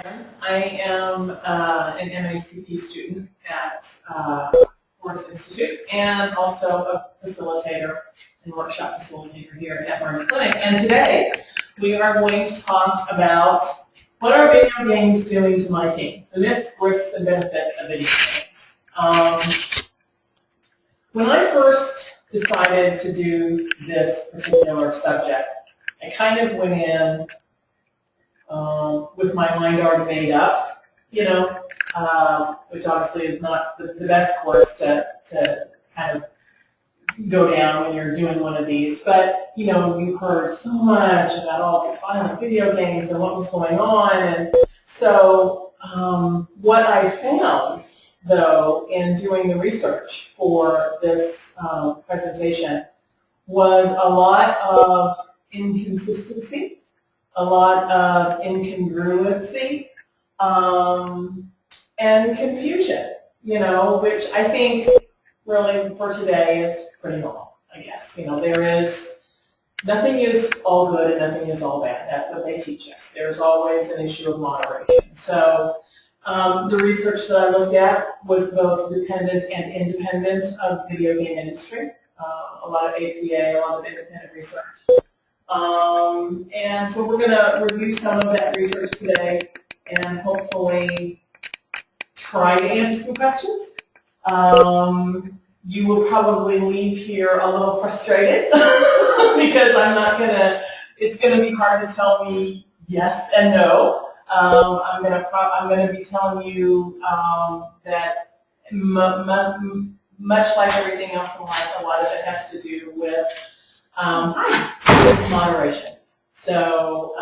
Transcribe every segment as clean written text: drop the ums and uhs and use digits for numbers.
I am an MACP student at Forest Institute and also a facilitator and workshop facilitator here at Learning Clinic. And today we are going to talk about what are video games doing to my teens, the myths, risks, and benefits of video games. When I first decided to do this particular subject, I kind of went in with my mind already made up, which obviously is not the best course to kind of go down when you're doing one of these. But, you've heard so much about all these violent video games and what was going on. And so what I found, though, in doing the research for this presentation was a lot of inconsistency, a lot of incongruency, and confusion, which I think really for today is pretty normal, I guess. Nothing is all good and nothing is all bad. That's what they teach us. There's always an issue of moderation. So the research that I looked at was both dependent and independent of the video game industry, a lot of APA, a lot of independent research. And so we're going to review some of that research today and hopefully try to answer some questions. You will probably leave here a little frustrated because it's going to be hard to tell me yes and no. I'm going to be telling you that much like everything else in life, a lot of it has to do with moderation. So,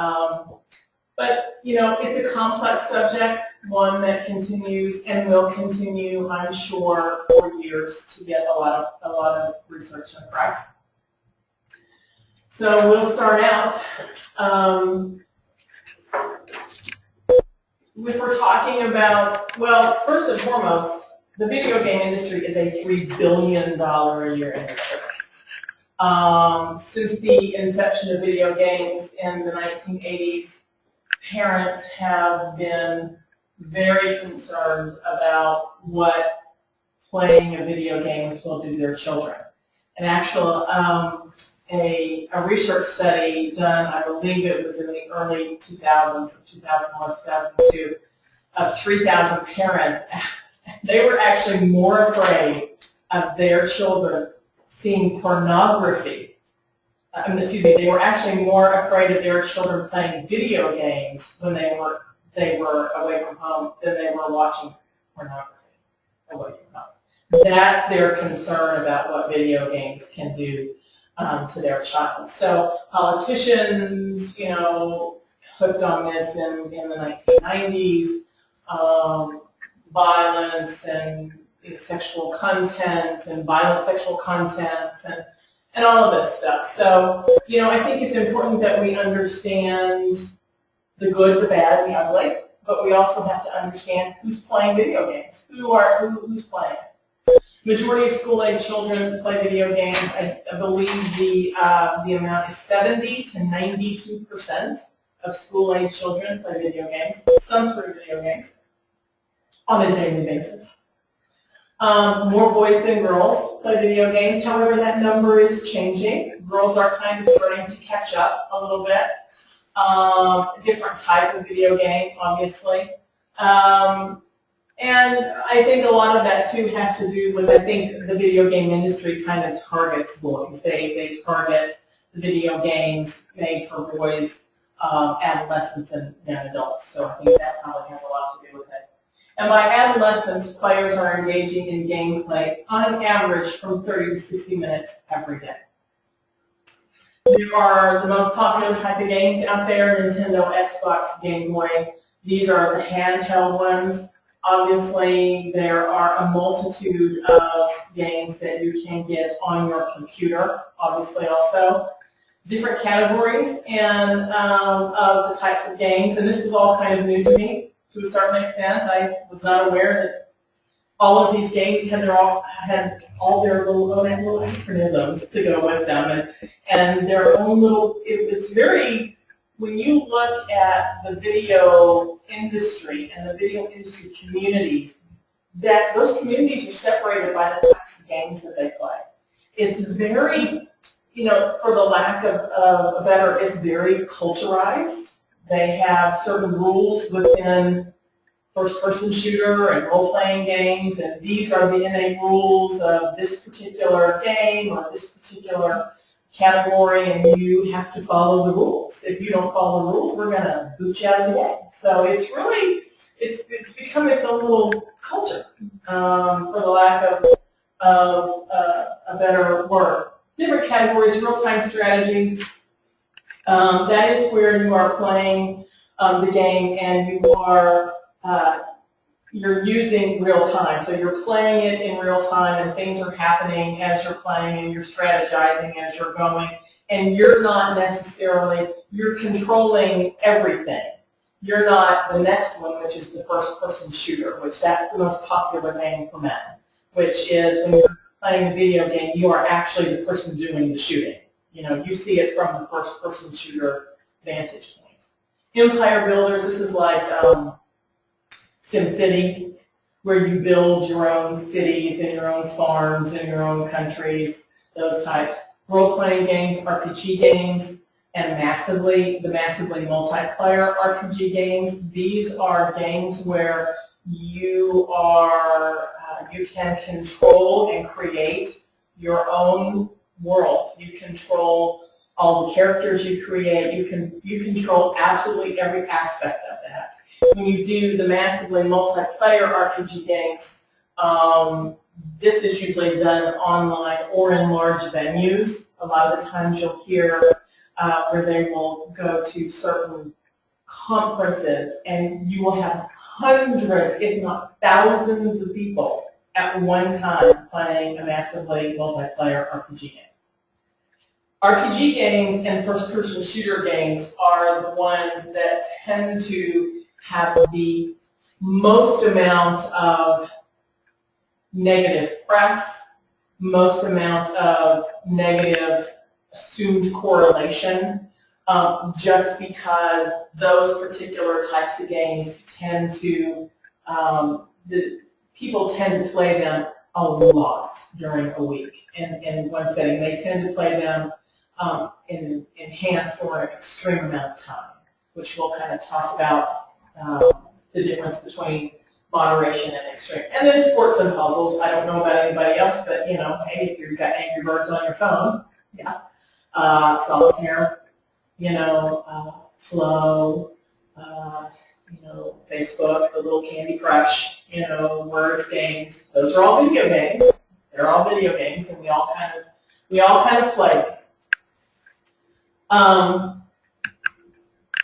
but it's a complex subject, one that continues and will continue, I'm sure, for years to get a lot of research and price. So we'll start out. If we're talking about, well, first and foremost, the video game industry is a $3 billion a year industry. Since the inception of video games in the 1980s, parents have been very concerned about what playing of video games will do to their children. An actual, a research study done, I believe it was in the early 2000s, 2001, 2002, of 3,000 parents. They were actually more afraid of their children seeing pornography. They were actually more afraid of their children playing video games when they were away from home than they were watching pornography away from home. That's their concern about what video games can do to their child. So politicians, hooked on this in the 1990s, violence and sexual content and violent sexual content and all of this stuff. So, I think it's important that we understand the good, the bad, and the ugly, but we also have to understand who's playing video games, who's playing. Majority of school-age children play video games. I believe the amount is 70 to 92% of school-age children play video games, some sort of video games, on a daily basis. More boys than girls play video games. However, that number is changing. Girls are kind of starting to catch up a little bit. Different type of video game, obviously. And I think a lot of that, too, has to do with, I think, the video game industry kind of targets boys. They target the video games made for boys, adolescents, and adults. So I think that probably has a lot to do with it. And by adolescents, players are engaging in gameplay on an average from 30 to 60 minutes every day. There are the most popular type of games out there: Nintendo, Xbox, Game Boy. These are the handheld ones. Obviously, there are a multitude of games that you can get on your computer, obviously also. Different categories and of the types of games, and this was all kind of new to me to a certain extent. I was not aware that all of these games had all their little acronyms to go with them, and their own little, it's very when you look at the video industry and the video industry communities, that those communities are separated by the types of games that they play. It's very, for the lack of a better, it's very culturized. They have certain rules within first-person shooter and role-playing games, and these are the innate rules of this particular game or this particular category, and you have to follow the rules. If you don't follow the rules, we're going to boot you out of the game. So it's really, it's become its own little culture, for the lack of a better word. Different categories, real-time strategy. That is where you are playing the game and you are you're using real time. So you're playing it in real time and things are happening as you're playing and you're strategizing as you're going, and you're not necessarily, you're controlling everything. You're not the next one, which is the first-person shooter, which that's the most popular game for men, which is when you're playing a video game, you are actually the person doing the shooting. You see it from the first-person shooter vantage point. Empire builders, this is like SimCity, where you build your own cities and your own farms and your own countries, those types. Role-playing games, RPG games, and the massively multiplayer RPG games. These are games where you can control and create your own world. You control all the characters you create. You control absolutely every aspect of that. When you do the massively multiplayer RPG games, this is usually done online or in large venues. A lot of the times you'll hear where they will go to certain conferences and you will have hundreds, if not thousands of people at one time playing a massively multiplayer RPG game. RPG games and first-person shooter games are the ones that tend to have the most amount of negative press, most amount of negative assumed correlation, just because those particular types of games tend to, people tend to play them a lot during a week in one setting. They tend to play them in enhanced or an extreme amount of time, which we'll kind of talk about the difference between moderation and extreme. And then sports and puzzles. I don't know about anybody else, but hey, if you've got Angry Birds on your phone, yeah. Solitaire, Flow, Facebook, the little Candy Crush, words games. Those are all video games. They're all video games, and we all kind of play.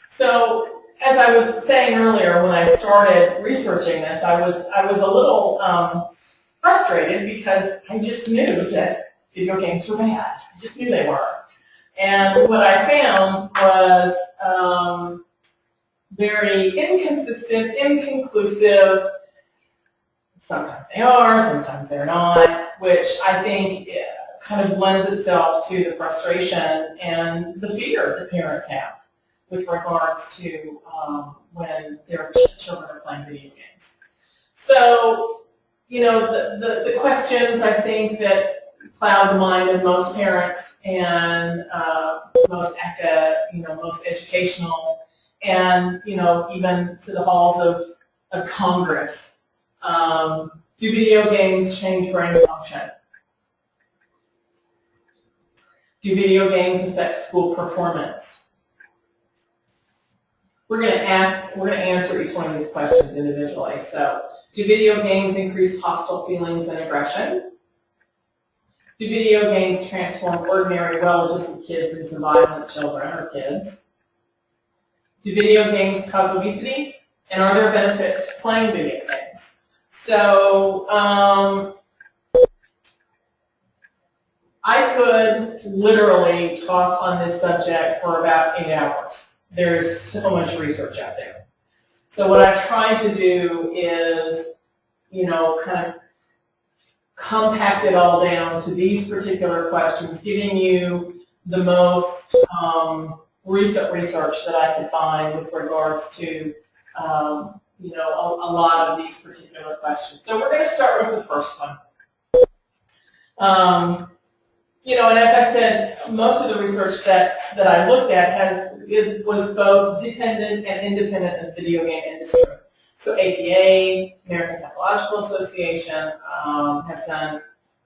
So, as I was saying earlier, when I started researching this, I was a little frustrated because I just knew that video games were bad. I just knew they were. And what I found was very inconsistent, inconclusive. Sometimes they are, sometimes they're not, which I think kind of lends itself to the frustration and the fear that parents have with regards to when their children are playing video games. So, the questions I think that cloud the mind of most parents and most educational and even to the halls of Congress. Do video games change brain function? Do video games affect school performance? We're going to answer each one of these questions individually. So, do video games increase hostile feelings and aggression? Do video games transform ordinary, well-adjusted kids into violent children or kids? Do video games cause obesity? And are there benefits to playing video games? So, I could literally talk on this subject for about 8 hours. There's so much research out there. So what I try to do is, kind of compact it all down to these particular questions, giving you the most recent research that I could find with regards to you know, a lot of these particular questions. So we're going to start with the first one. You know, and as I said, most of the research that I looked at was both dependent and independent of the video game industry. So APA, American Psychological Association, has done a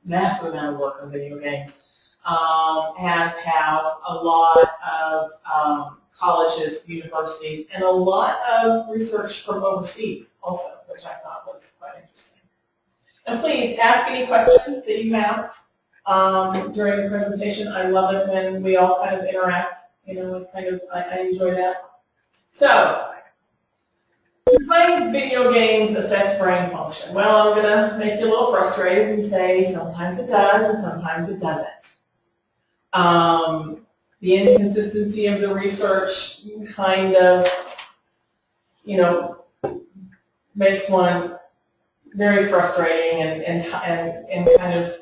massive amount of work on video games, has had a lot of colleges, universities, and a lot of research from overseas also, which I thought was quite interesting. And please ask any questions that you have during the presentation. I love it when we all kind of interact. You know, I enjoy that. So, do playing video games affect brain function? Well, I'm going to make you a little frustrated and say sometimes it does and sometimes it doesn't. The inconsistency of the research kind of, you know, makes one very frustrating and kind of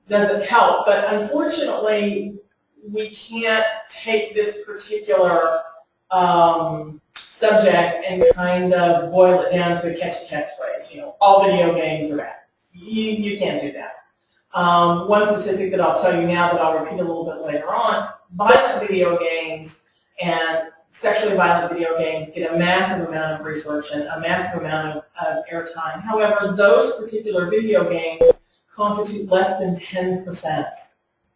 doesn't help. But unfortunately, we can't take this particular subject and kind of boil it down to a catchy catchphrase. You know, all video games are bad. You can't do that. One statistic that I'll tell you now that I'll repeat a little bit later on, violent video games and sexually violent video games get a massive amount of research and a massive amount of airtime. However, those particular video games constitute less than 10%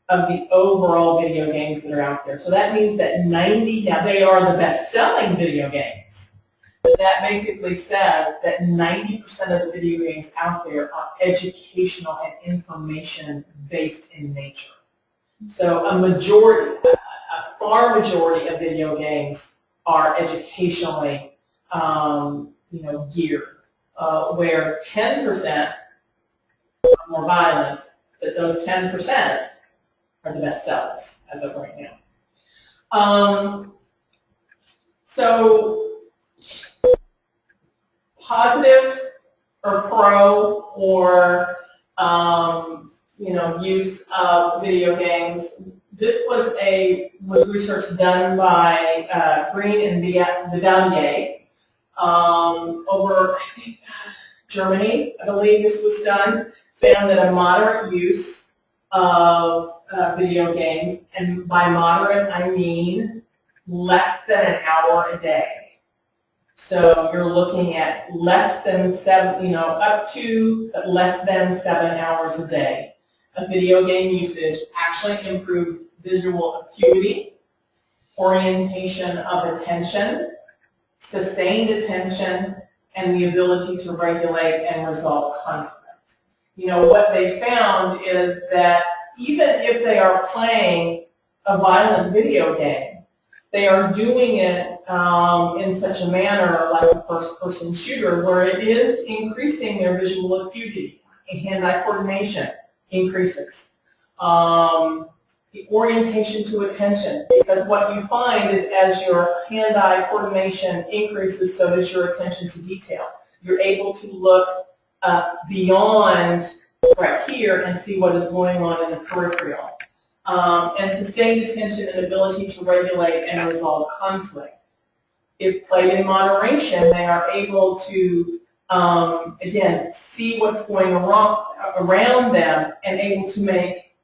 of the overall video games that are out there. So that means that now they are the best-selling video games. But that basically says that 90% of the video games out there are educational and information-based in nature. So a far majority of video games are educationally, you know, geared, where 10% are more violent, but those 10% are the best sellers as of right now. So positive or pro or you know, use of video games. This was research done by Green and Vidanger over, I think, Germany. I believe this was done. Found that a moderate use of video games, and by moderate I mean less than an hour a day. So you're looking at less than up to but less than 7 hours a day of video game usage actually improved visual acuity, orientation of attention, sustained attention, and the ability to regulate and resolve conflict. You know, what they found is that even if they are playing a violent video game, they are doing it in such a manner like a first-person shooter where it is increasing their visual acuity, and hand-eye coordination increases. The orientation to attention, because what you find is as your hand-eye coordination increases, so does your attention to detail. You're able to look beyond right here and see what is going on in the peripheral. And sustained attention and ability to regulate and resolve conflict. If played in moderation, they are able to, again, see what's going around them and able to make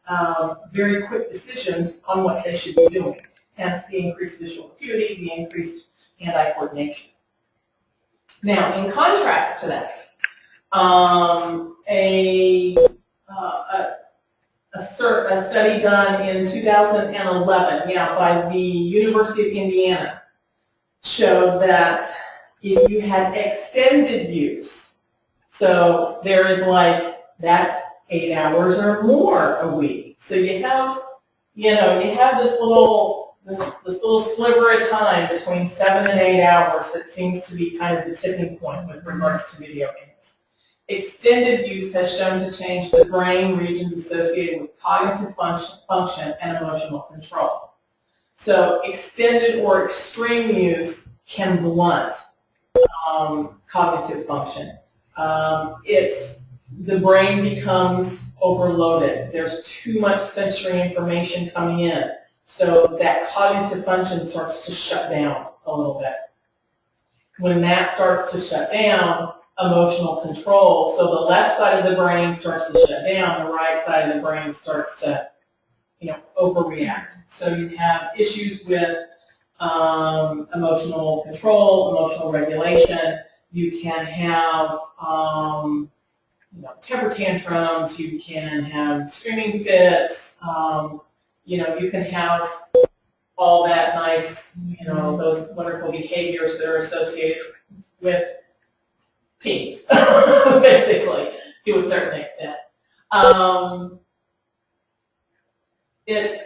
very quick decisions on what they should be doing. Hence the increased visual acuity, the increased hand-eye coordination. Now, in contrast to that, a study done in 2011 by the University of Indiana showed that if you had extended use, so there is like that's 8 hours or more a week. So you have this little sliver of time between 7 and 8 hours that seems to be kind of the tipping point with regards to video games. Extended use has shown to change the brain regions associated with cognitive function and emotional control. So extended or extreme use can blunt cognitive function. The brain becomes overloaded. There's too much sensory information coming in. So that cognitive function starts to shut down a little bit. When that starts to shut down, emotional control, so the left side of the brain starts to shut down, the right side of the brain starts to, overreact. So you have issues with emotional control, emotional regulation. You can have temper tantrums. You can have screaming fits. You can have all that nice, those wonderful behaviors that are associated with teens, basically, to a certain extent. It's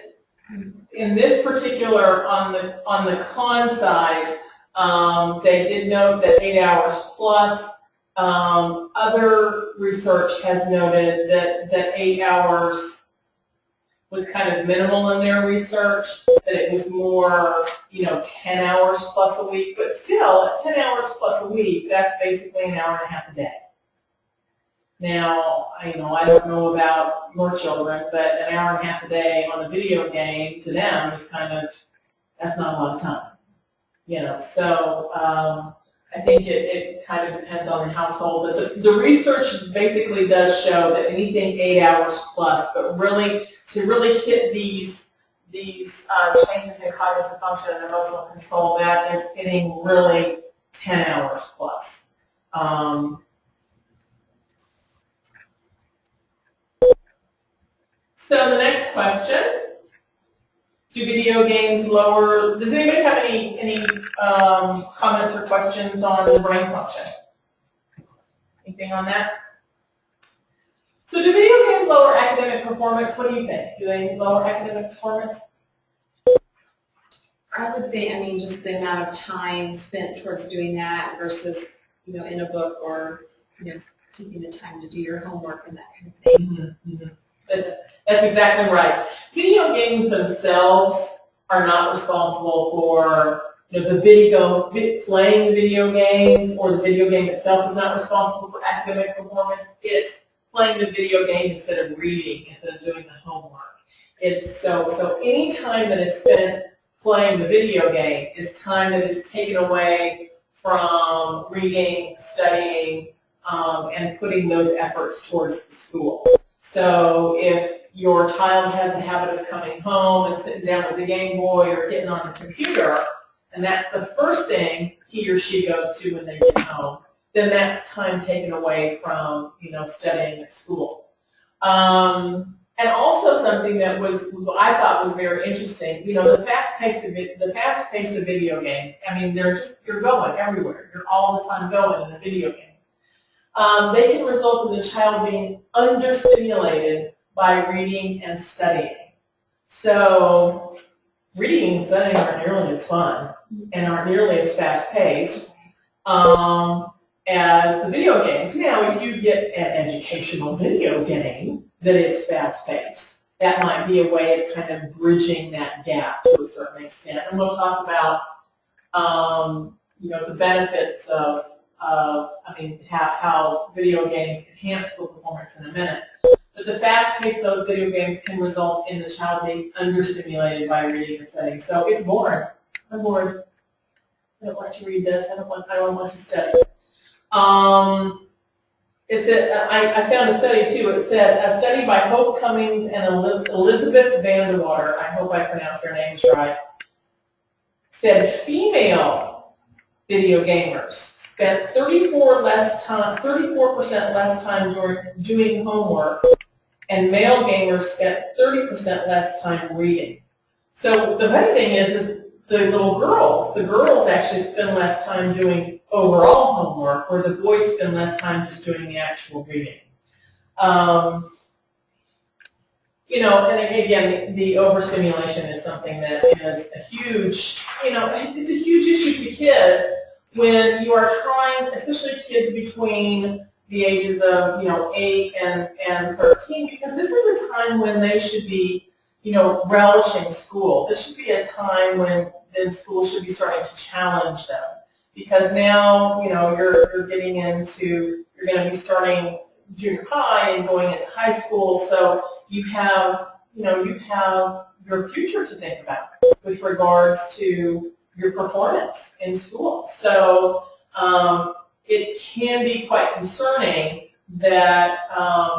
in this particular, on the con side, they did note that 8 hours plus. Other research has noted that 8 hours was kind of minimal in their research, that it was more, 10 hours plus a week. But still, at 10 hours plus a week, that's basically an hour and a half a day. Now, I don't know about your children, but an hour and a half a day on a video game to them is that's not a lot of time. So I think it kind of depends on the household. But the research basically does show that anything 8 hours plus, but to really hit these changes in cognitive function and emotional control, that is hitting really 10 hours plus. So the next question, do video games lower, does anybody have any comments or questions on the brain function? Anything on that? So do video games lower academic performance? What do you think? Do they lower academic performance? I would think, just the amount of time spent towards doing that versus, in a book or, taking the time to do your homework and that kind of thing. Mm-hmm. That's exactly right. Video games themselves are not responsible for playing the video games, or the video game itself is not responsible for academic performance. It's playing the video game instead of reading, instead of doing the homework. It's so any time that is spent playing the video game is time that is taken away from reading, studying, and putting those efforts towards the school. So if your child has a habit of coming home and sitting down with the Game Boy or getting on the computer, and that's the first thing he or she goes to when they get home, then that's time taken away from, studying at school. And also something that I thought was very interesting, the fast pace of video games. You're going everywhere. You're all the time going in a video game. They can result in the child being understimulated by reading and studying. So reading and studying aren't nearly as fun and aren't nearly as fast-paced as the video games. Now, if you get an educational video game that is fast-paced, that might be a way of kind of bridging that gap to a certain extent. And we'll talk about, the benefits of how video games enhance school performance in a minute. But the fast pace of those video games can result in the child being understimulated by reading and studying. So it's boring. I'm bored. I don't want to read this. I don't want to study. I found a study too. It said a study by Hope Cummings and Elizabeth Vanderwater, I hope I pronounced their names right, said female video gamers spent 34% less time doing homework, and male gamers spent 30% less time reading. So the funny thing is the girls actually spend less time doing overall homework, where the boys spend less time just doing the actual reading. And again, the overstimulation is something that is a huge, it's a huge issue to kids when you are trying, especially kids between the ages of, 8 and 13, because this is a time when they should be, relishing school. This should be a time when then school should be starting to challenge them. Because now, you're getting into, you're going to be starting junior high and going into high school, so you have your future to think about with regards to your performance in school. So it can be quite concerning that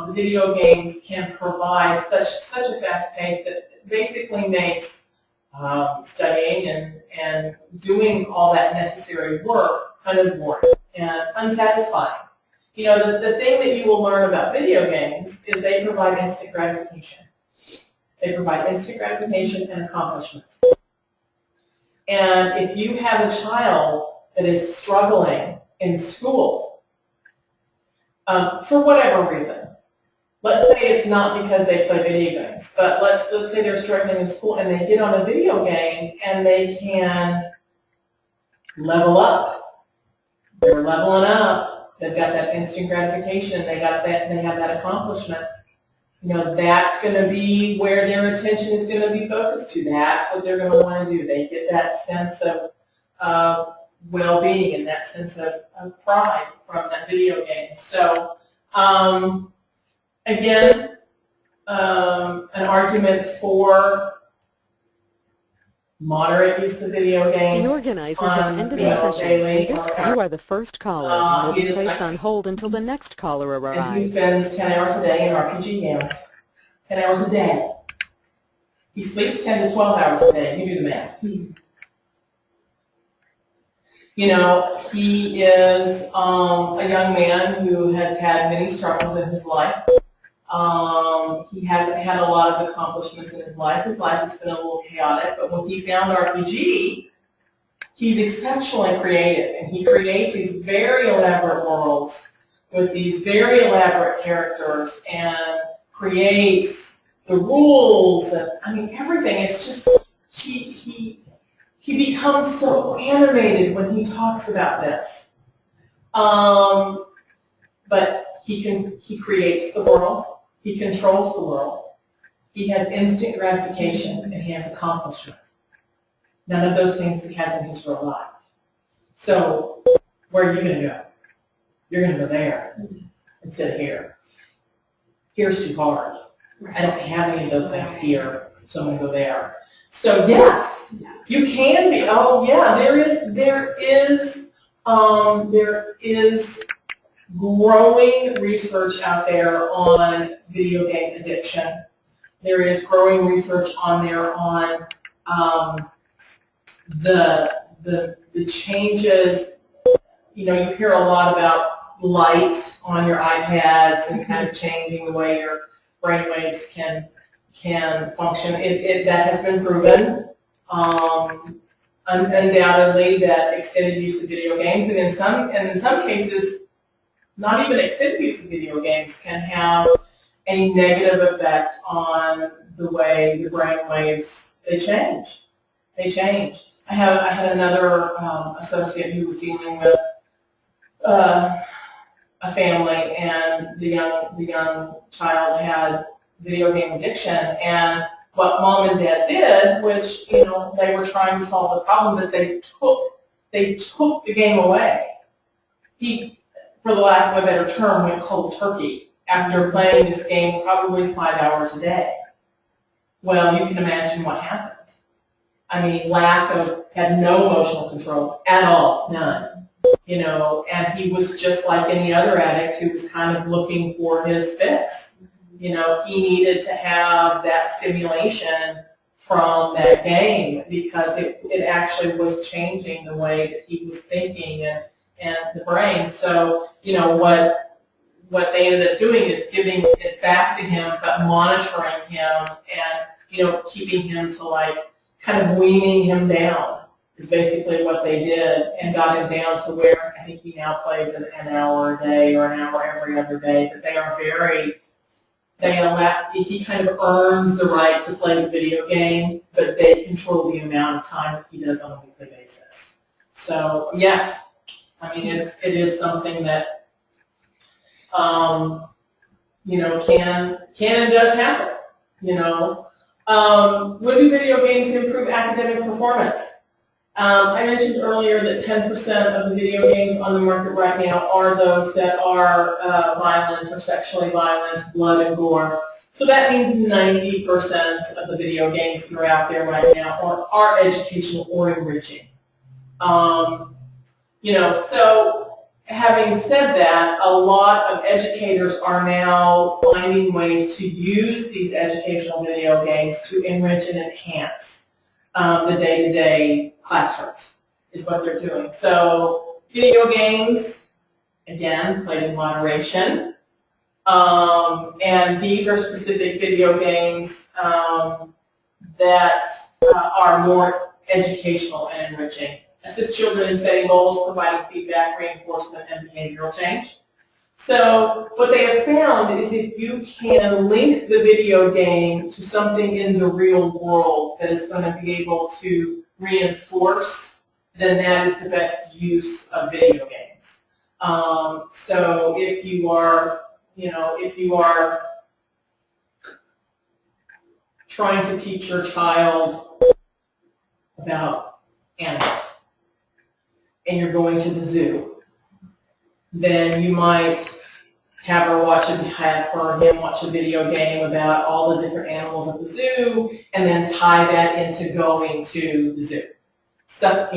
the video games can provide such a fast pace that it basically makes studying and doing all that necessary work kind of boring and unsatisfying. You know, the thing that you will learn about video games is they provide instant gratification. They provide instant gratification and accomplishment. And if you have a child that is struggling in school, for whatever reason, let's say it's not because they play video games, but let's say they're struggling in school and they get on a video game and they can level up. They're leveling up. They've got that instant gratification. They have that accomplishment. You know, that's going to be where their attention is going to be focused to. That's what they're going to want to do. They get that sense of well-being and that sense of pride from that video game. So, again, an argument for moderate use of video games. The organizer has ended the session, and you are the first caller and will be placed on hold until the next caller And he arrives. spends 10 hours a day in RPG games. 10 hours a day. He sleeps 10 to 12 hours a day. You do the math. You know, he is a young man who has had many struggles in his life. He hasn't had a lot of accomplishments in his life. His life has been a little chaotic, but when he found RPG, he's exceptionally creative, and he creates these very elaborate worlds with these very elaborate characters and creates the rules and, I mean, everything. It's just, he becomes so animated when he talks about this. But he creates the world. He controls the world. He has instant gratification, and he has accomplishment. None of those things he has in his real life. So where are you going to go? You're going to go there instead of here. Here's too hard. I don't have any of those things here, so I'm going to go there. So yes, you can be. Oh yeah, there is growing research out there on video game addiction. There is growing research on there on the changes. You know, you hear a lot about lights on your iPads and kind of changing the way your brainwaves can function. That has been proven. Undoubtedly, that extended use of video games, and in some cases, not even extended use of video games can have a negative effect on the way your brain waves, they change. I had another associate who was dealing with a family, and the young child had video game addiction, and what mom and dad did, which, you know, they were trying to solve the problem, but they took the game away. He, for the lack of a better term, went cold turkey after playing this game probably 5 hours a day. Well, you can imagine what happened. I mean, had no emotional control at all, none. You know, and he was just like any other addict who was kind of looking for his fix. You know, he needed to have that stimulation from that game because it actually was changing the way that he was thinking and the brain. So, you know, what they ended up doing is giving it back to him, but monitoring him and, you know, keeping him to, like, kind of weaning him down is basically what they did, and got him down to where I think he now plays an hour a day or an hour every other day. But they are he kind of earns the right to play the video game, but they control the amount of time that he does on a weekly basis. So yes, I mean, it is something that you know, can and does happen. You know, would do video games improve academic performance? I mentioned earlier that 10% of the video games on the market right now are those that are violent or sexually violent, blood and gore. So that means 90% of the video games that are out there right now are educational or enriching. So having said that, a lot of educators are now finding ways to use these educational video games to enrich and enhance the day-to-day classrooms, is what they're doing. So video games, again, played in moderation. And these are specific video games that are more educational and enriching. Assist children in setting goals, providing feedback, reinforcement, and behavioral change. So what they have found is if you can link the video game to something in the real world that is going to be able to reinforce, then that is the best use of video games. So if you are trying to teach your child about animals, and you're going to the zoo, then you might have her have her or him watch a video game about all the different animals at the zoo, and then tie that into going to the zoo. So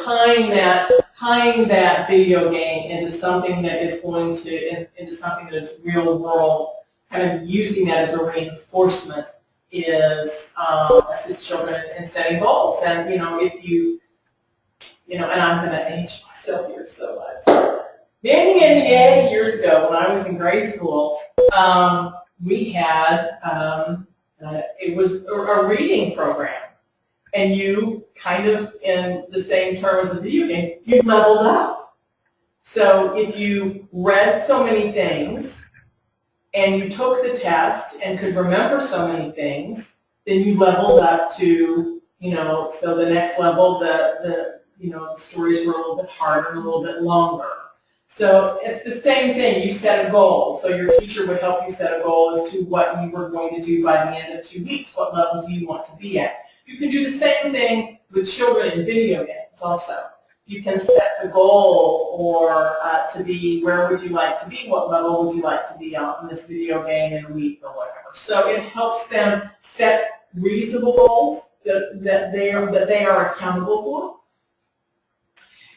tying that video game into something that is going to into something that is real world, kind of using that as a reinforcement is assist children in setting goals. And if you and I'm going to age myself here so much. Many years ago, when I was in grade school, we had it was a reading program, and you kind of, in the same terms as a video game, you leveled up. So if you read so many things, and you took the test and could remember so many things, then you leveled up to so the next level, the stories were a little bit harder, a little bit longer. So it's the same thing. You set a goal. So your teacher would help you set a goal as to what you were going to do by the end of 2 weeks. What level do you want to be at? You can do the same thing with children in video games also. You can set the goal or to be, where would you like to be? What level would you like to be on in this video game in a week or whatever. So it helps them set reasonable goals that they are accountable for.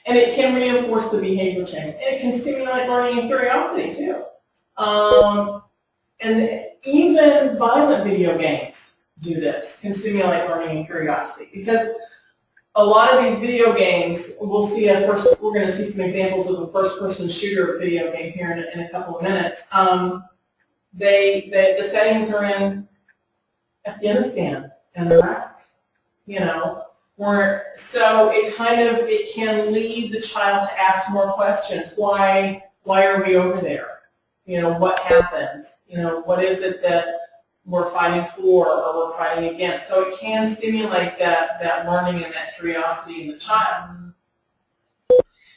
And it can reinforce the behavior change. And it can stimulate learning and curiosity, too. And even violent video games do this, can stimulate learning and curiosity. Because a lot of these video games, we're going to see some examples of a first-person shooter video game here in a couple of minutes. The settings are in Afghanistan and Iraq, so it can lead the child to ask more questions. Why are we over there? What happened? What is it that we're fighting for or we're fighting against? So it can stimulate that learning and that curiosity in the child.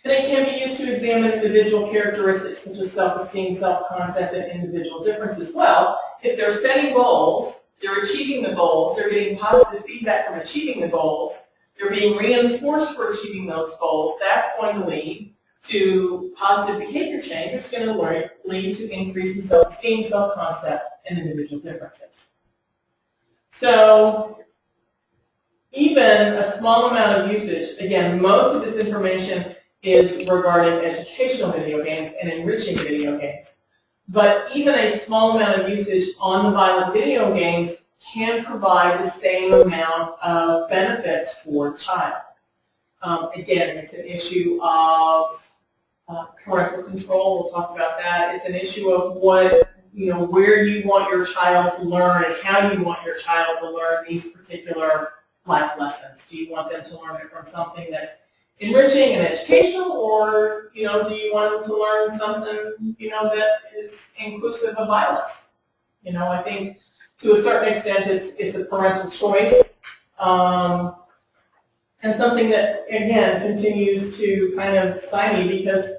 And it can be used to examine individual characteristics such as self-esteem, self-concept, and individual differences. Well, if they're setting goals, they're achieving the goals, they're getting positive feedback from achieving the goals, they're being reinforced for achieving those goals, that's going to lead to positive behavior change. It's going to lead to increase in self-esteem, self-concept, and individual differences. So even a small amount of usage, again, most of this information is regarding educational video games and enriching video games. But even a small amount of usage on the violent video games can provide the same amount of benefits for the child. Again, it's an issue of parental control. We'll talk about that. It's an issue of where you want your child to learn and how you want your child to learn these particular life lessons. Do you want them to learn it from something that's enriching and educational, or do you want them to learn something that is inclusive of violence? I think to a certain extent it's a parental choice, and something that again continues to kind of stymie, because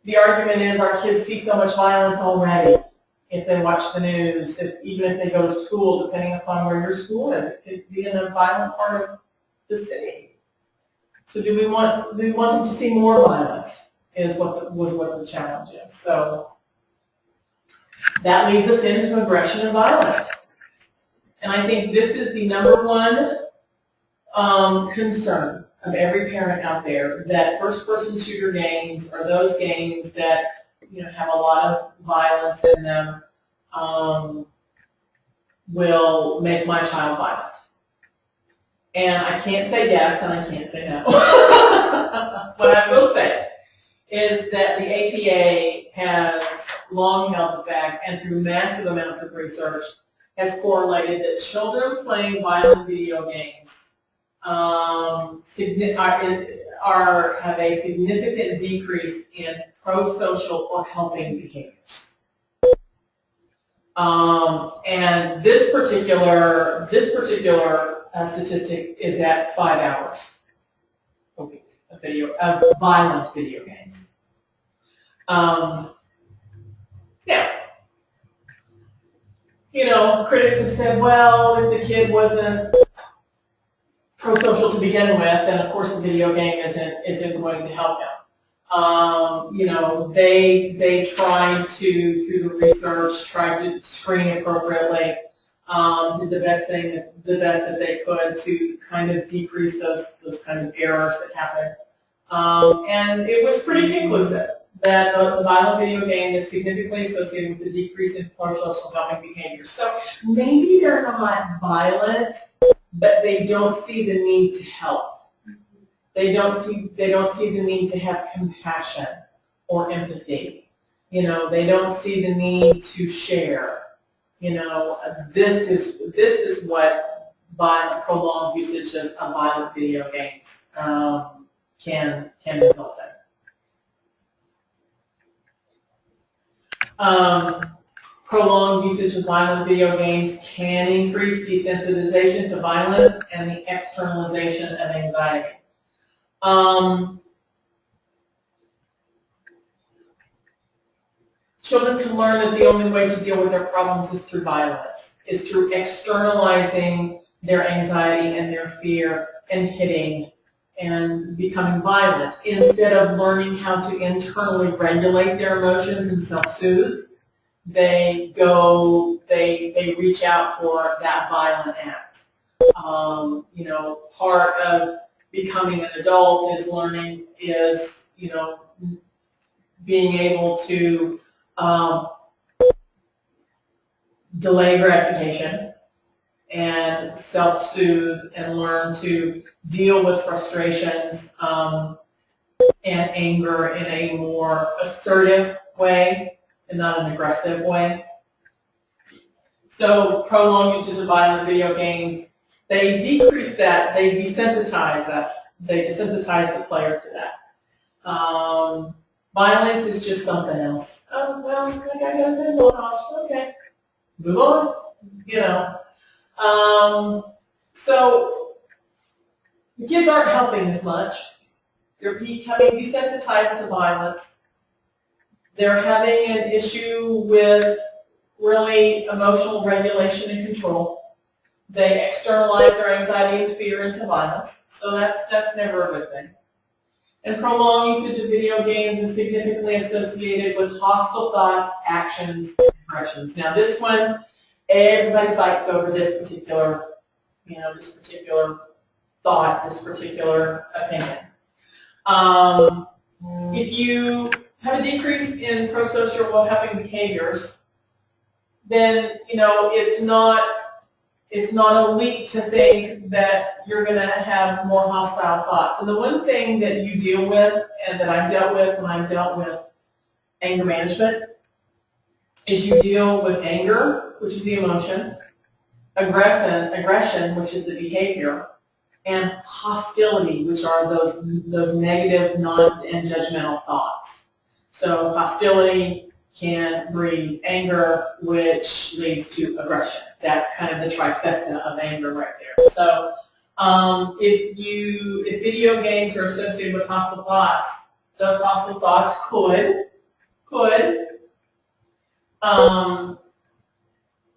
the argument is our kids see so much violence already. If they watch the news, even if they go to school, depending upon where your school is, it could be in a violent part of the city. So do we want them to see more violence? Was what the challenge is. So that leads us into aggression and violence. And I think this is the number one concern of every parent out there, that first-person shooter games are those games that have a lot of violence in them, will make my child violent. And I can't say yes and I can't say no. What I will say is that the APA has long held the fact, and through massive amounts of research, has correlated that children playing violent video games have a significant decrease in pro-social or helping behaviors. And this particular statistic is at 5 hours a week of violent video games. Yeah, critics have said, well, if the kid wasn't pro-social to begin with, then of course the video game isn't going to help him. They tried to, through the research, tried to screen appropriately, did the best that they could to kind of decrease those kind of errors that happen. And it was pretty conclusive that the violent video game is significantly associated with the decrease in pro-social helping behavior. So maybe they're not violent, but they don't see the need to help. They don't see the need to have compassion or empathy. They don't see the need to share. This is what prolonged usage of violent video games can result in. Prolonged usage of violent video games can increase desensitization to violence and the externalization of anxiety. Children can learn that the only way to deal with their problems is through violence, is through externalizing their anxiety and their fear and hitting and becoming violent, instead of learning how to internally regulate their emotions and self-soothe. They reach out for that violent act. Part of becoming an adult is being able to delay gratification and self-soothe and learn to deal with frustrations and anger in a more assertive way and not an aggressive way. So prolonged usage of violent video games, they decrease that, they desensitize us, they desensitize the player to that. Violence is just something else. Oh, well, I gotta say, okay, move on, So the kids aren't helping as much. They're becoming desensitized to violence. They're having an issue with really emotional regulation and control. They externalize their anxiety and fear into violence, so that's never a good thing. And prolonged usage of video games is significantly associated with hostile thoughts, actions, and aggressions. Now this one, everybody fights over this particular thought, this particular opinion. If you have a decrease in pro-social or helping behaviors, then it's not a leap to think that you're going to have more hostile thoughts. And the one thing that you deal with, and that I've dealt with when I've dealt with anger management, is you deal with anger, which is the emotion, aggression, which is the behavior, and hostility, which are those negative, non-judgmental thoughts. So hostility can breed anger, which leads to aggression. That's kind of the trifecta of anger right there. So if video games are associated with hostile thoughts, those hostile thoughts could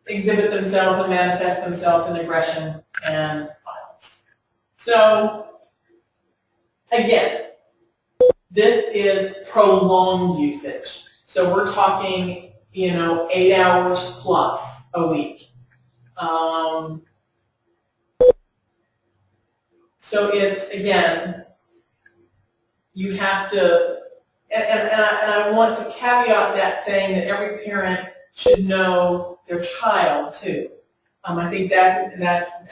exhibit themselves and manifest themselves in aggression and violence. So again, this is prolonged usage. So we're talking 8 hours plus a week. So it's, again, you have to, and I want to caveat that saying that every parent should know their child too. I think that's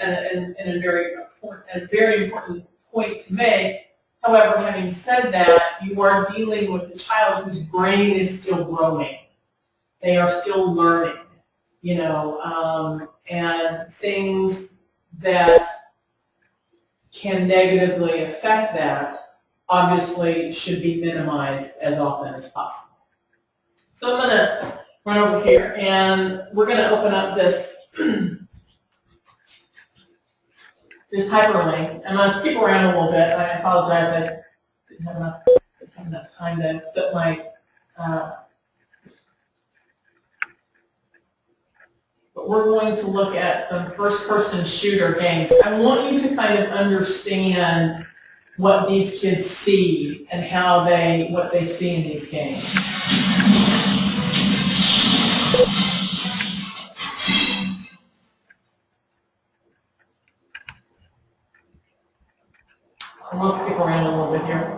a very important point to make. However, having said that, you are dealing with a child whose brain is still growing. They are still learning, and things that can negatively affect that obviously should be minimized as often as possible. So I'm going to run over here, and we're going to open up this this hyperlink. I'm going to skip around a little bit. I apologize, I didn't have enough time to put my but we're going to look at some first-person shooter games. I want you to kind of understand what these kids see and what they see in these games. I'm going to skip around a little bit here.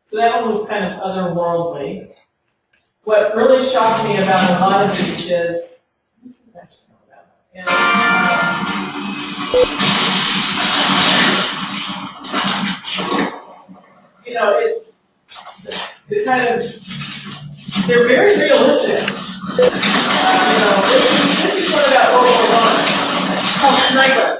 So that one was kind of otherworldly. What really shocked me about a lot of these is, it's the kind of, they're very realistic. This is one about World War I. Oh, sniper.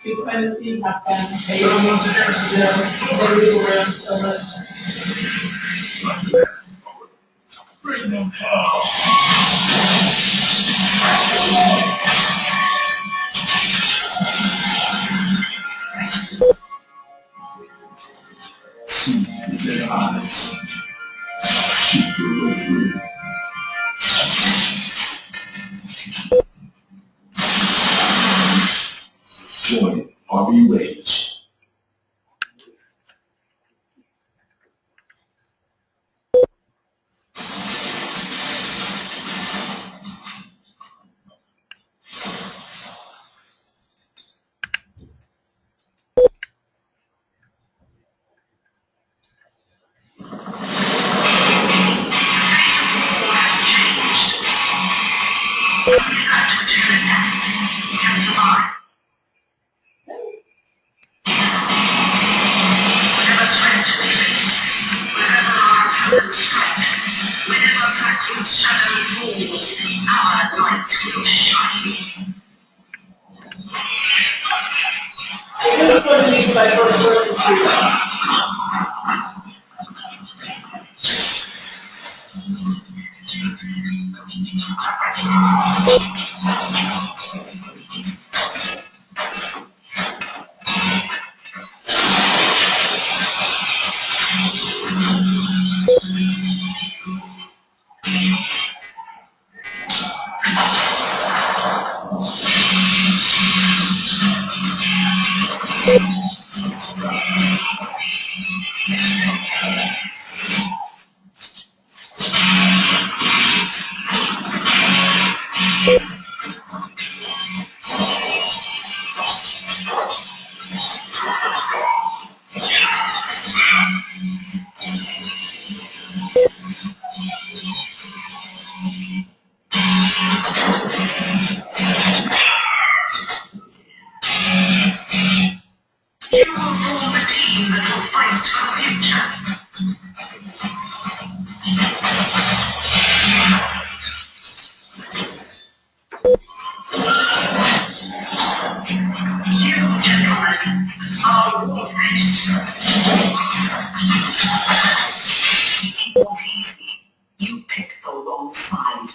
You kind of see how fast they move around so much. Bring them down. See through their eyes. Shoot your way through. Join Army Rage. You picked the wrong side.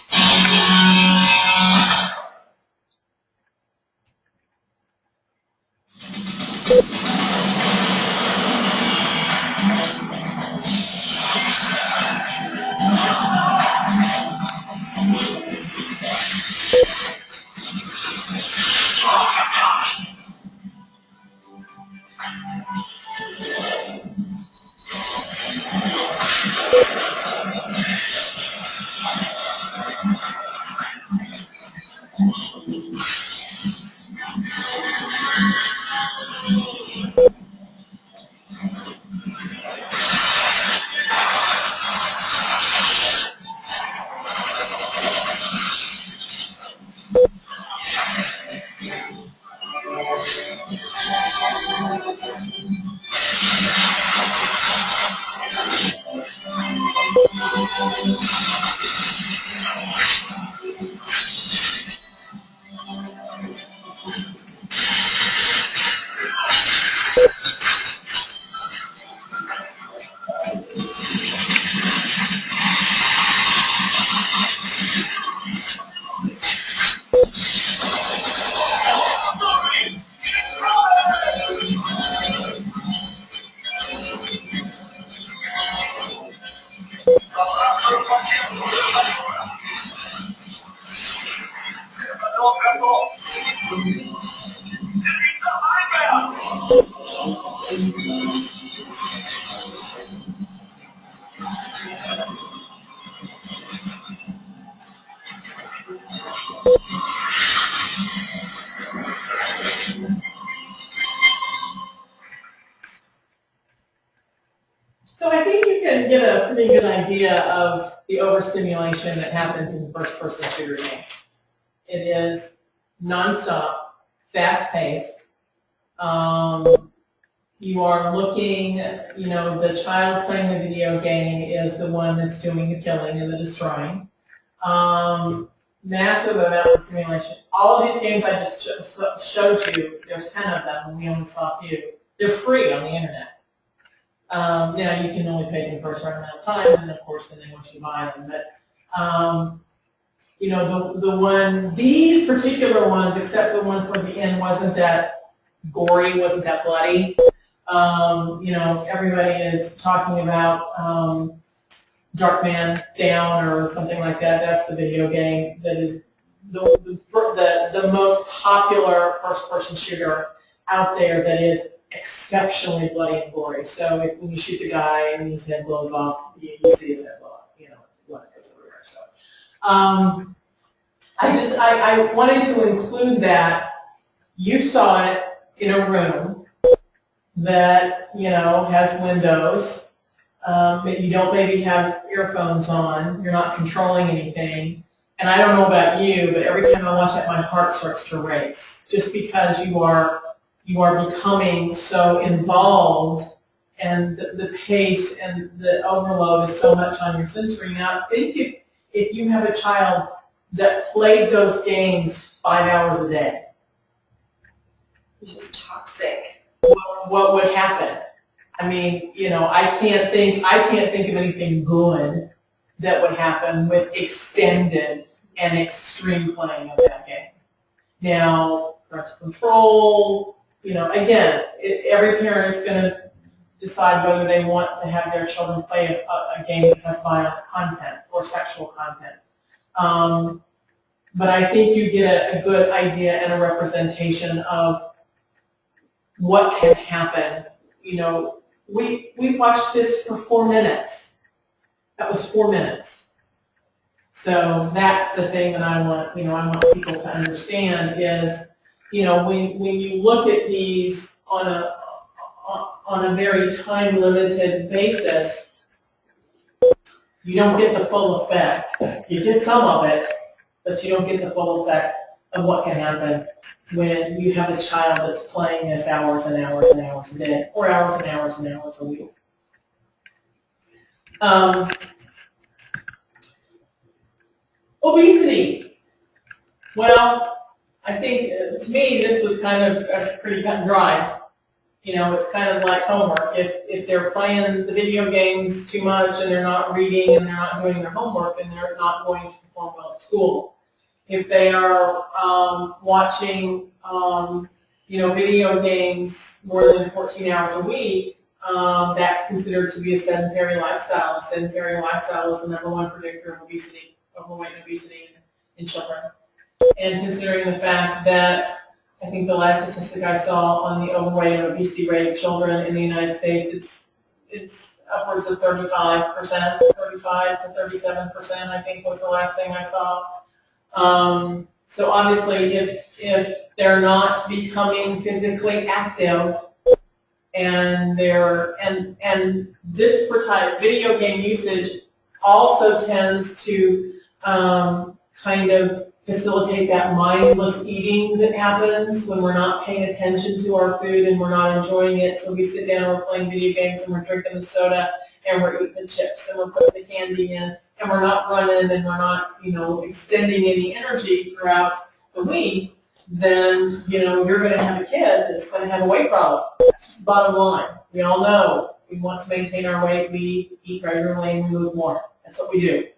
So I think you can get a pretty good idea of the overstimulation that happens in first-person shooter games. It is nonstop, fast-paced. You are looking, the child playing the video game is the one that's doing the killing and the destroying. Massive amount of stimulation. All of these games I just showed you, there's 10 of them, and we only saw a few. They're free on the internet. Now you can only pay them for a certain amount of time, and of course then they want you to buy them. But these particular ones, except the one toward the end, wasn't that gory, wasn't that bloody. Everybody is talking about Darkman Down or something like that. That's the video game that is the most popular first-person shooter out there that is exceptionally bloody and gory. So when you shoot the guy and his head blows off, you see his head blow up. Blood goes everywhere. So I wanted to include that. You saw it in a room that has windows, that you don't maybe have earphones on. You're not controlling anything. And I don't know about you, but every time I watch that, my heart starts to race, just because you are becoming so involved, and the pace and the overload is so much on your sensory. Now, think if you have a child that played those games 5 hours a day. It's just toxic. What would happen? I mean, I can't think of anything good that would happen with extended and extreme playing of that game. Now, parental control. Again, every parent's going to decide whether they want to have their children play a game that has violent content or sexual content. But I think you get a good idea and a representation of what can happen. We watched this for 4 minutes. That was 4 minutes. So that's the thing that I want people to understand is, when you look at these on a very time-limited basis, you don't get the full effect. You get some of it, but you don't get the full effect of what can happen when you have a child that's playing this hours and hours and hours a day, or hours and hours and hours a week. Obesity. Well, I think, to me, this was kind of pretty cut and dry. It's kind of like homework. If they're playing the video games too much and they're not reading and they're not doing their homework, then they're not going to perform well at school. If they are watching, video games more than 14 hours a week, that's considered to be a sedentary lifestyle. A sedentary lifestyle is the #1 predictor of obesity, overweight and obesity in children. And considering the fact that I think the last statistic I saw on the overweight and obesity rate of children in the United States, it's upwards of 35%, 35 to 37%, I think was the last thing I saw. So obviously, if they're not becoming physically active, and this type video game usage also tends to kind of facilitate that mindless eating that happens when we're not paying attention to our food and we're not enjoying it. So we sit down, we're playing video games, and we're drinking the soda, and we're eating the chips, and we're putting the candy in, and we're not running, and we're not, extending any energy throughout the week. Then, you're going to have a kid that's going to have a weight problem. Bottom line, we all know if we want to maintain our weight, we eat regularly and we move more. That's what we do.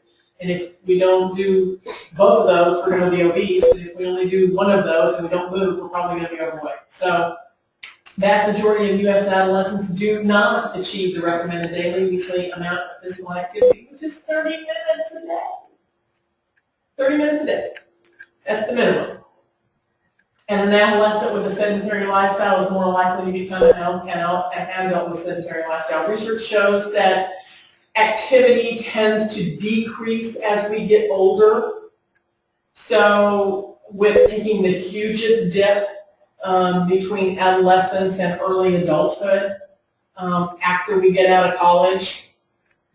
And if we don't do both of those, we're going to be obese. And if we only do one of those and we don't move, we're probably going to be overweight. So, vast majority of U.S. adolescents do not achieve the recommended daily weekly amount of physical activity, which is 30 minutes a day. 30 minutes a day. That's the minimum. And an adolescent with a sedentary lifestyle is more likely to become an adult with a sedentary lifestyle. Research shows that activity tends to decrease as we get older. So with taking the hugest dip between adolescence and early adulthood, after we get out of college,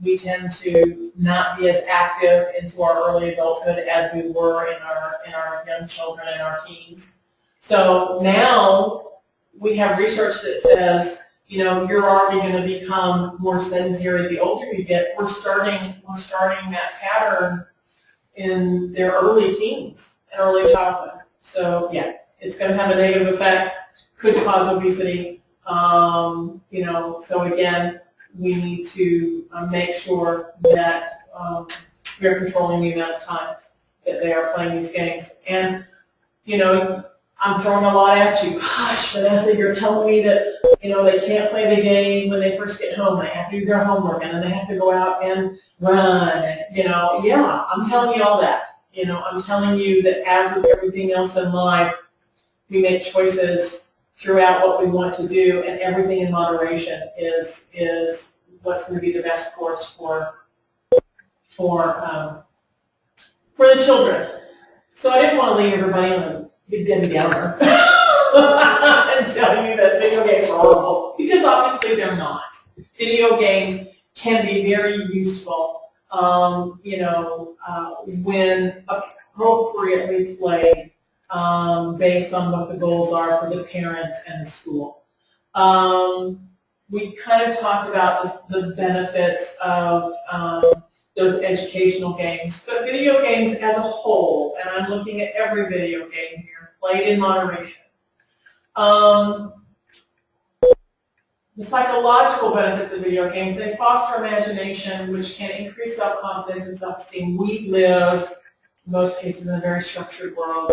we tend to not be as active into our early adulthood as we were in our young children and our teens. So now we have research that says, you're already going to become more sedentary the older you get. We're starting that pattern in their early teens and early childhood. So yeah, it's going to have a negative effect, could cause obesity. So again, we need to make sure that we're controlling the amount of time that they are playing these games. And, I'm throwing a lot at you. Gosh, Vanessa, you're telling me that, they can't play the game when they first get home. They have to do their homework, and then they have to go out and run. And, yeah, I'm telling you all that. I'm telling you that as with everything else in life, we make choices throughout what we want to do, and everything in moderation is what's going to be the best course for the children. So I didn't want to leave everybody on a big Debbie Downer and tell you that video games are horrible, because obviously they're not. Video games can be very useful, when appropriately played, based on what the goals are for the parents and the school. We kind of talked about the benefits of those educational games, but video games as a whole, and I'm looking at every video game here, played in moderation. The psychological benefits of video games, they foster imagination, which can increase self-confidence and self-esteem. We live, in most cases, in a very structured world.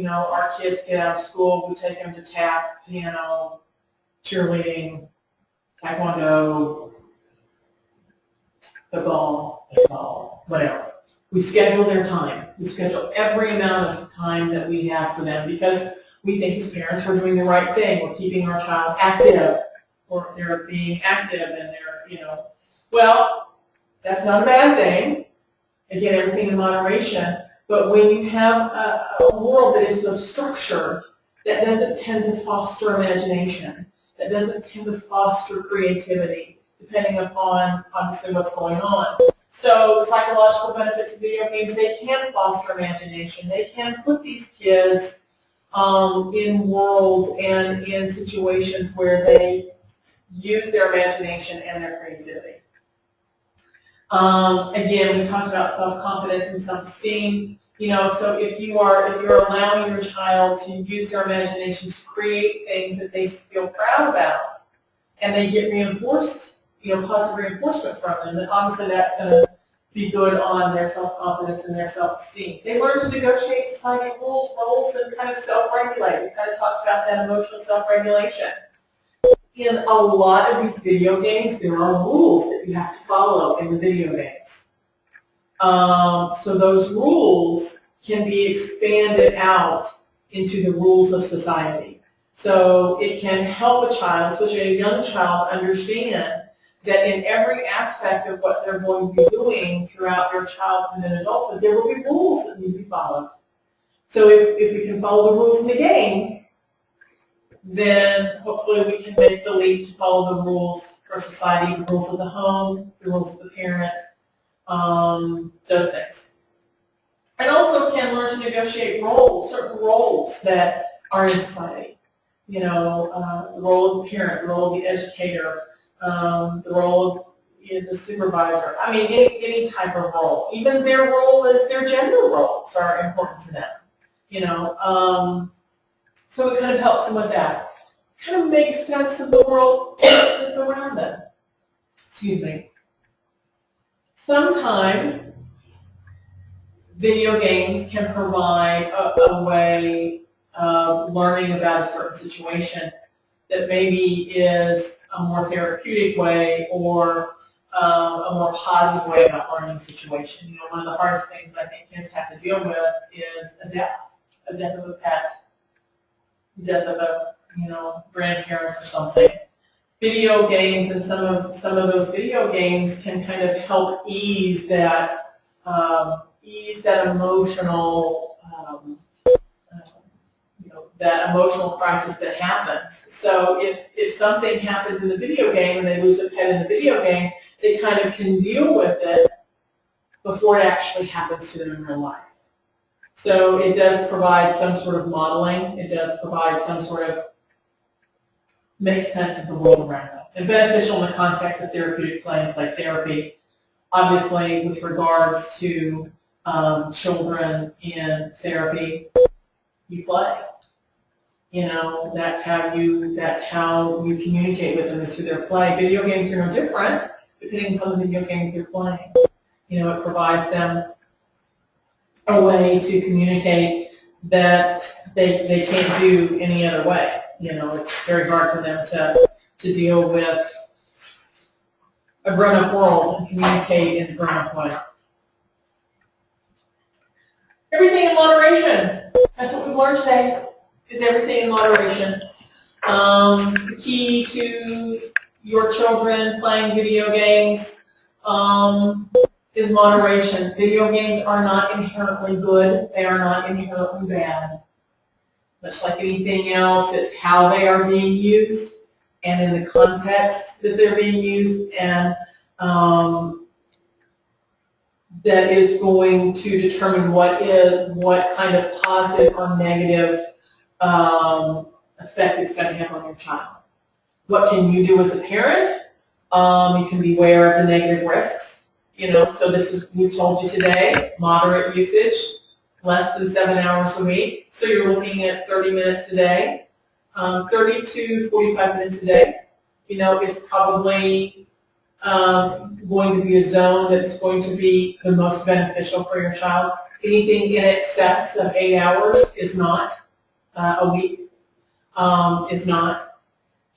Our kids get out of school, we take them to tap, piano, cheerleading, taekwondo, football, baseball, whatever. We schedule their time. We schedule every amount of time that we have for them because we think as parents we're doing the right thing. We're keeping our child active, or they're being active, and they're, well, that's not a bad thing. Again, everything in moderation. But when you have a world that is so structured, that doesn't tend to foster imagination, that doesn't tend to foster creativity, depending upon obviously what's going on. So the psychological benefits of video games, they can foster imagination. They can put these kids in worlds and in situations where they use their imagination and their creativity. Again, we talked about self-confidence and self-esteem. You know, so if you're allowing your child to use their imagination to create things that they feel proud about, and they get reinforced, you know, positive reinforcement from them, then obviously that's going to be good on their self-confidence and their self-esteem. They learn to negotiate society roles, and kind of self-regulate. We kind of talked about that emotional self-regulation. In a lot of these video games, there are rules that you have to follow in the video games. So those rules can be expanded out into the rules of society. So it can help a child, especially a young child, understand that in every aspect of what they're going to be doing throughout their childhood and adulthood, there will be rules that need to be followed. So if we can follow the rules in the game, then hopefully we can make the leap to follow the rules for society, the rules of the home, the rules of the parent, those things. And also can learn to negotiate certain roles that are in society. You know, the role of the parent, the role of the educator, the role of the supervisor. I mean, any type of role. Even their role as their gender roles are important to them. You know, so it kind of helps them with that. Kind of makes sense of the world that's around them. Excuse me. Sometimes video games can provide a way of learning about a certain situation that maybe is a more therapeutic way or a more positive way about learning a situation. You know, one of the hardest things that I think kids have to deal with is a death of a pet, death of a grandparent or something. Video games and some of those video games can kind of help ease that emotional that emotional crisis that happens. So if something happens in the video game and they lose a pet in the video game, they kind of can deal with it before it actually happens to them in real life. So it does provide some sort of modeling. It does provide some sort of make sense of the world around them. And beneficial in the context of therapeutic play and play therapy. Obviously, with regards to children in therapy, you play. You know, that's how you communicate with them is through their play. Video games are no different, depending upon the video game they're playing. You know, it provides them a way to communicate that they can't do any other way. You know, it's very hard for them to deal with a grown-up world and communicate in a grown-up way. Everything in moderation. That's what we've learned today, is everything in moderation. The key to your children playing video games is moderation. Video games are not inherently good. They are not inherently bad. Much like anything else, it's how they are being used and in the context that they're being used, and that is going to determine what kind of positive or negative effect it's going to have on your child. What can you do as a parent? You can be aware of the negative risks. You know, so we've told you today, moderate usage, less than 7 hours a week. So you're looking at 30 minutes a day, 30 to 45 minutes a day. You know, is probably going to be a zone that's going to be the most beneficial for your child. Anything in excess of 8 hours is not a week. Is not.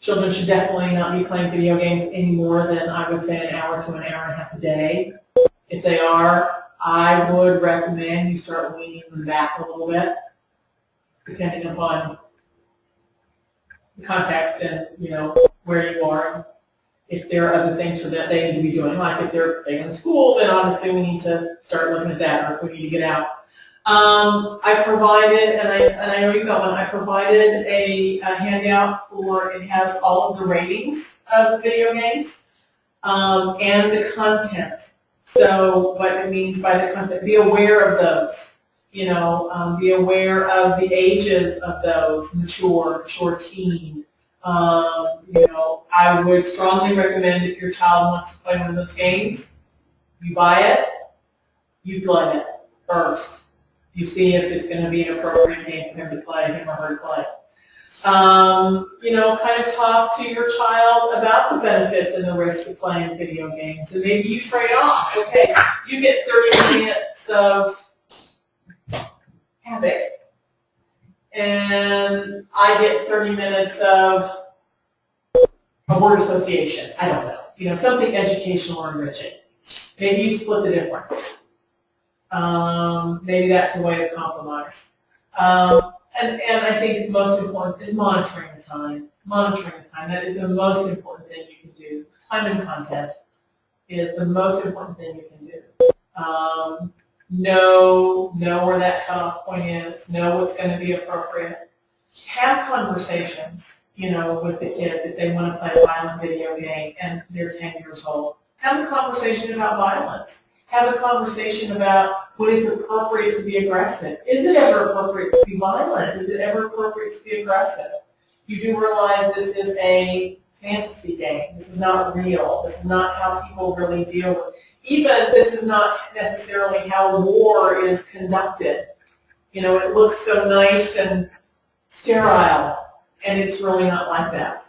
Children should definitely not be playing video games any more than, I would say, an hour to an hour and a half a day. If they are, I would recommend you start weaning them back a little bit, depending upon the context and, you know, where you are if there are other things for that they need to be doing, like if they're in school, then obviously we need to start looking at that, or if we need to get out. I provided, and I know you got one, I provided a handout for, it has all of the ratings of video games and the content. So what it means by the content, be aware of those, be aware of the ages of those, mature teen. I would strongly recommend if your child wants to play one of those games, you buy it, you play it first. You see if it's going to be an appropriate game for him to play, him or her to play. Kind of talk to your child about the benefits and the risks of playing video games. And maybe you trade off. Okay, you get 30 minutes of havoc, and I get 30 minutes of a word association. I don't know. Something educational or enriching. Maybe you split the difference. Maybe that's a way of compromise. And I think most important is monitoring the time. Monitoring the time. That is the most important thing you can do. Time and content is the most important thing you can do. Know where that cutoff point is. Know what's going to be appropriate. Have conversations, with the kids if they want to play a violent video game and they're 10 years old. Have a conversation about violence. Have a conversation about when it's appropriate to be aggressive. Is it ever appropriate to be violent? Is it ever appropriate to be aggressive? You do realize this is a fantasy game. This is not real. This is not how people really deal with it. Even this is not necessarily how war is conducted. It looks so nice and sterile, and it's really not like that.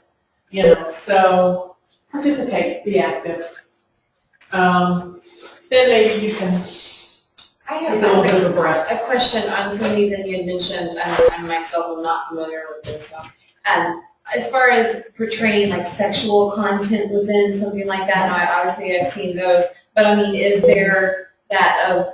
So participate, be active. Then maybe you can take a little bit of a breath. A question on some of these that you had mentioned, I myself am not familiar with this stuff. As far as portraying like sexual content within something like that, now obviously I've seen those, but I mean, is there that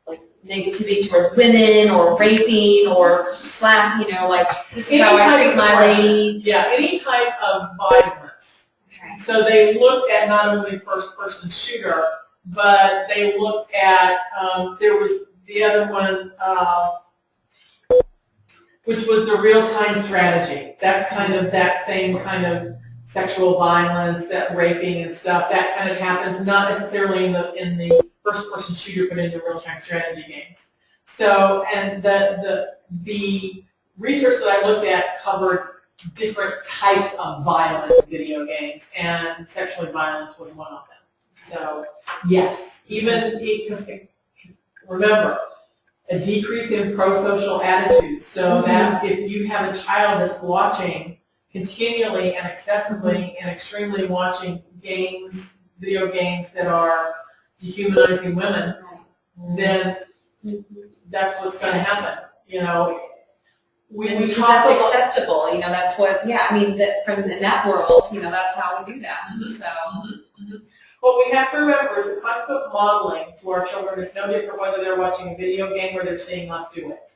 like negativity towards women or raping or slap, like this is how I treat my lady? Yeah, any type of violence. Okay. So they looked at not only first-person shooter, but they looked at, there was the other one, which was the real-time strategy. That's kind of that same kind of sexual violence, that raping and stuff. That kind of happens, not necessarily in the first-person shooter, but in the real-time strategy games. So, and the research that I looked at covered different types of violence in video games, and sexually violent was one of them. So, yes, even because remember, a decrease in pro-social attitudes. So that if you have a child that's watching continually and excessively and extremely watching games, video games that are dehumanizing women, then that's what's going to happen. We because talk that's about, acceptable. That's what. Yeah, I mean, in that world, that's how we do that. So. What we have to remember is the concept of modeling to our children is no different whether they're watching a video game or they're seeing us do it.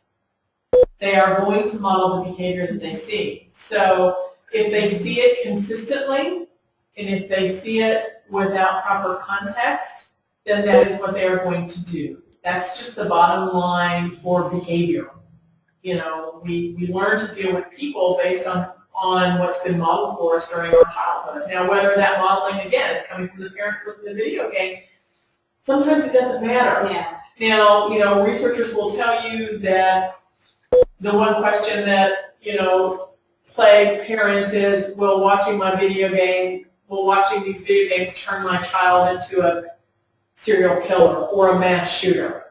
They are going to model the behavior that they see. So if they see it consistently, and if they see it without proper context, then that is what they are going to do. That's just the bottom line for behavior. We learn to deal with people based on what's been modeled for us during our childhood. Now, whether that modeling, again, is coming from the parent looking at the video game, sometimes it doesn't matter. Yeah. Now, researchers will tell you that the one question that, plagues parents is, will watching these video games turn my child into a serial killer or a mass shooter?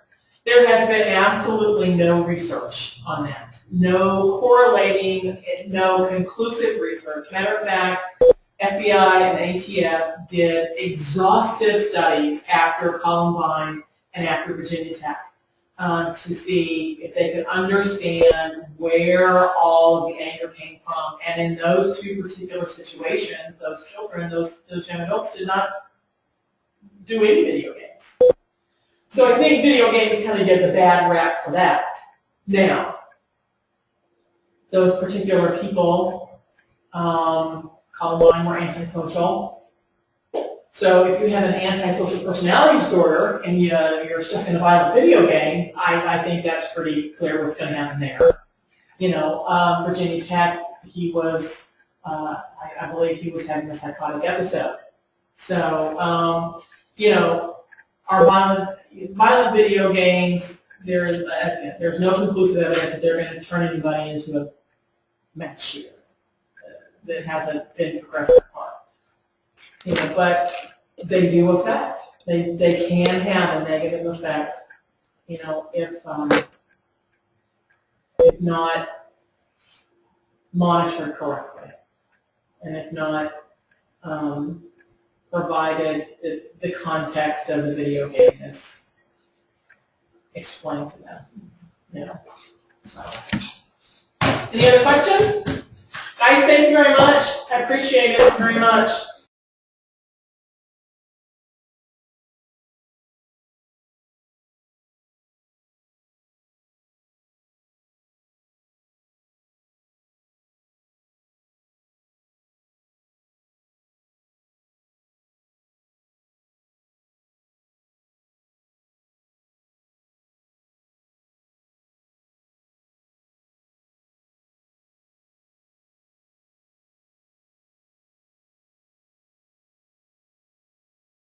There has been absolutely no research on that. No correlating, no conclusive research. Matter of fact, FBI and ATF did exhaustive studies after Columbine and after Virginia Tech to see if they could understand where all of the anger came from. And in those two particular situations, those children, those young adults did not do any video games. So I think video games kind of get the bad rap for that. Now, those particular people, Columbine were antisocial. So if you have an antisocial personality disorder and you're stuck in a violent video game, I think that's pretty clear what's going to happen there. You know, Virginia Tech, he was, I believe he was having a psychotic episode. So, you know, our violent video games, there's no conclusive evidence that they're going to turn anybody into a mass shooter that hasn't been progressed that far. You know, but they do affect. They can have a negative effect, you know, if not monitored correctly, and if not provided the context of the video game is explained to them. You know. So. Any other questions? Guys, thank you very much. I appreciate it very much.